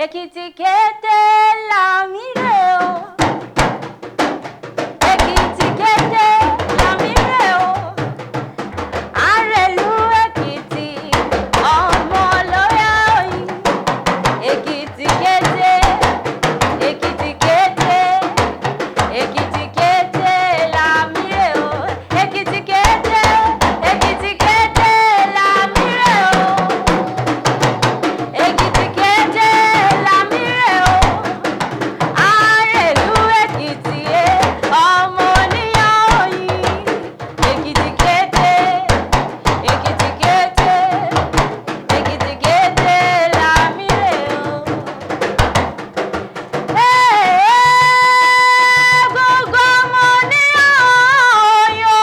Èkìtì kété làmì rè o. Èkìtì kété làmì rè o. Àrèlú Èkìtì ọmọ lóyè òyìn. Èkìtì kété, Èkìtì kété, Èkìtì kété làmì rè o. Èkìtì kété, Èkìtì kété làmì rè o. Èkìtì kété làmì rè o. Àrèlú Èkìtì ọmọ oníyàn òyìn. Èkìtì kété, Èkìtì kété, Èkìtì kété làmì rè o. Gbogbo ọmọ oníyàn òyìn o.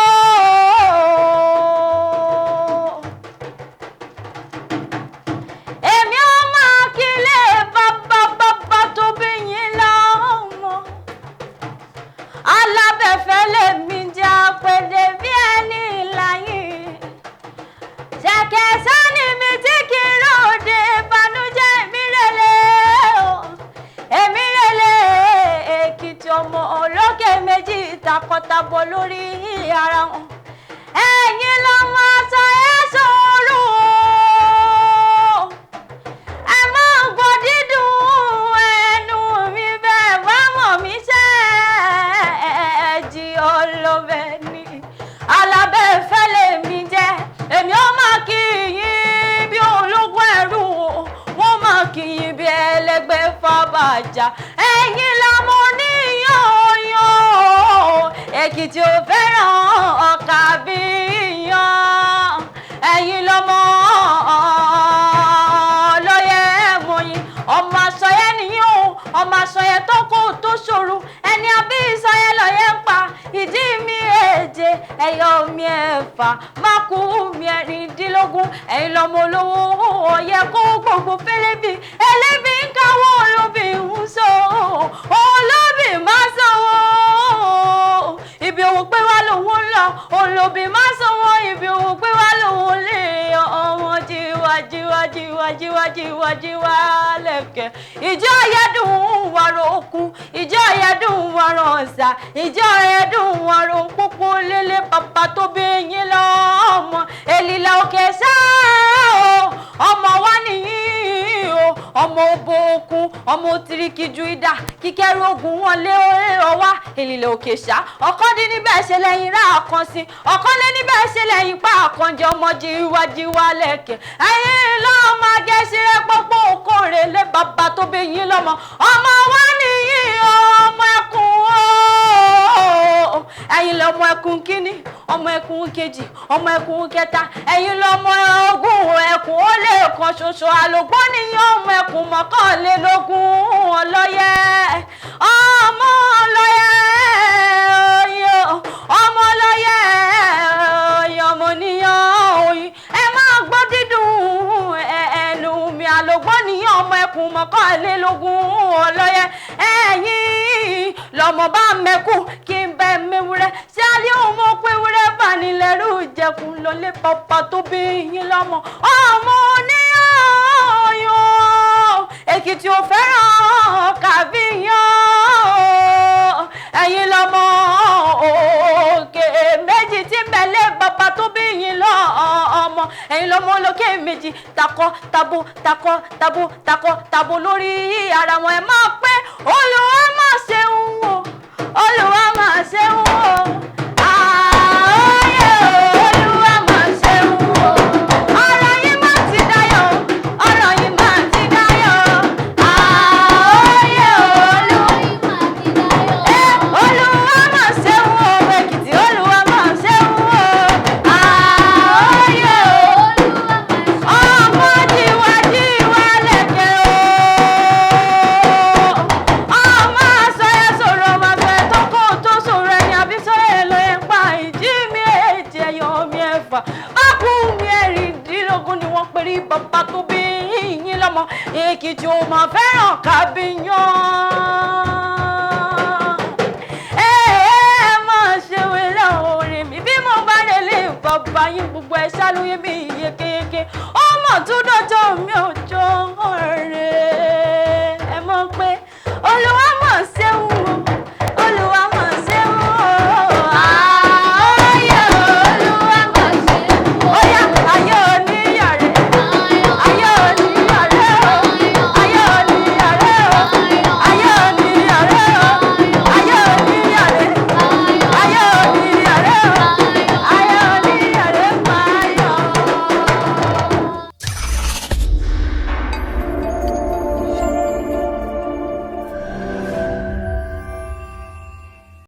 Èmi ò máa kílé bàbá tó bí yín lọ́mọ. Alábẹ̀fẹ́ lèmi jẹ́ àpèdè bí ẹni láyé. Ṣẹ̀kẹ̀ sani mi tí kì í ròde ìbànújẹ́ èmi rẹ̀lẹ̀ o. Èmi rẹ̀lẹ̀ Èkìtì ọmọ olókè méjì takọtabo lórí ara wọn. Ẹ̀yin lọ́mọ aṣọ ẹ̀ sọ̀rọ̀ o. Ẹ máa gbọ́ dídùn ẹnu mi bẹ́ẹ̀ bá mọ̀ mí ṣe ẹ̀jì ọlọ́bẹ̀ ni. Alábẹ̀fẹ́ lèmi jẹ́, èmi ó máa kí yín bí ológun ẹrú o. Wọ́n máa kí yín bí ẹlẹ́gbẹ́ fàbàjá. Ẹ̀yin lọ́mọ oníyàn òyìn o. Èkìtì ò fẹ́ràn ọkà bí yan. Ẹ̀yin lọ́mọ lóyè mọ̀yìn. Ọmọ Àsọyẹ nìyí o. Ọmọ Àsọyẹ tó kó tó ṣòro. Ẹni àbí Ìsọyẹ lọ́yẹ ń pa. Ìdí mi èje, ẹyọ mi ẹ̀fà, mákù mi ẹ̀rìndínlógún. Ẹ̀yin lọ́mọ olówó ọ̀yẹ́ kó gbogbo fẹ́lẹ́bì. Ẹlẹ́bì ń káwọ́ olóbì ń so. Olóbì má sanwó. Ibi òwò pé wá lòun ń lọ. Olóbì má sanwó. Ibi òwò pé wá lòun lè yan ọmọ jíwá lẹ̀kẹ̀. Ìjọ ayẹ́dùn wàrọ̀ òkun. Ìjọ ayẹ́dùn wàrọ̀ ọ̀sà. Ìjọ ayẹ́dùn wàrọ̀ pópó lélẹ̀ bàbá tó bí yín lọ́mọ. Èlìlà òkè sáà o. Ọmọ wa nìyí o. Ọmọ òbò òkun. Ọmọ òtìrìkì ju ìdá. Kíkẹ́rù ogun wọn lé ọwá. Èlìlà òkè sá. Ọ̀kan dín níbẹ̀ ṣe lẹ́yìn rá àkànṣe. Ọ̀kan lé níbẹ̀ ṣe lẹ́yìn pa àkànjẹ ọmọ jíwá lẹ̀kẹ̀. Ẹ̀yin lọ́mọ agẹ́sìrẹ́ pópó òkòrè lé bàbá tó bí yín lọ́mọ. Ọmọ wa nìyí o. Ọmọ ẹkùn o. Ẹ̀yin lọ́mọ ẹkùn kíní, ọmọ ẹkùn kejì, ọmọ ẹkùn kẹta. Ẹ̀yin lọ́mọ ogún ẹkùn ó lé kan ṣoṣo. Àlògbó nìyí ọmọ ẹkùn mọ́kànlélógún ọlọ́yẹ. Ọmọ ọlọ́yẹ oyè o. Ọmọ ọlọ́yẹ oyè ọmọ níyàn oyè. Ẹ máa gbọ́ dídùn ẹnu mi. Àlògbó nìyí ọmọ ẹkùn mọ́kànlélógún ọlọ́yẹ. Ẹ̀yin lọ́mọ bá mẹ́kù kí n bẹ mewúrẹ́. Ṣé alẹ́ òun mọ̀ pé wúrẹ́ bá nílẹ̀ rú ìjẹkùn lọlé bàbá tó bí yín lọ́mọ. Ọmọ oníyàn òyìn o. Èkìtì ò fẹ́ràn kàbí yan. Ẹ̀yin lọ́mọ òkè méjì tí mẹ́lẹ́ bàbá tó bí yín lọ́mọ. Ẹ̀yin lọ́mọ olókè méjì takọ tabo lórí ara wọn. Ẹ máa pé Olúwa máa ṣeun o. Olúwa máa ṣeun o. Ààyè Olúwa máa ṣeun o. Ọ̀rọ̀ yìí máa ti dayọ̀. Ọ̀rọ̀ yìí máa ti dayọ̀. Ààyè Olúwa máa ṣeun o. Èkìtì Olúwa máa ṣeun o. Ààyè ọmọ jíwá lẹ̀kẹ̀ o. Ọmọ Àsọyẹ sọ̀rọ̀ ọmọ abẹ tó kó tó sọ̀rọ̀ ẹ̀yìn àbí sọ̀rọ̀ èlò ẹ̀ pa. Ìdí mi èjì ẹ̀yọ̀ mi ẹ̀fà, mákù mi ẹ̀rìndínlógún ni wọ́n perí bàbá tó bí yín lọ́mọ. Èkìtì ò mà fẹ́ràn kábíyàn. Ẹ máa ṣe wẹ́lẹ̀ orin mi bí mo bá lè lè bàbá yín gbogbo ẹ̀ ṣálóyé bí yékéyéké. Ọmọ tó dọ́jọ́ mi ò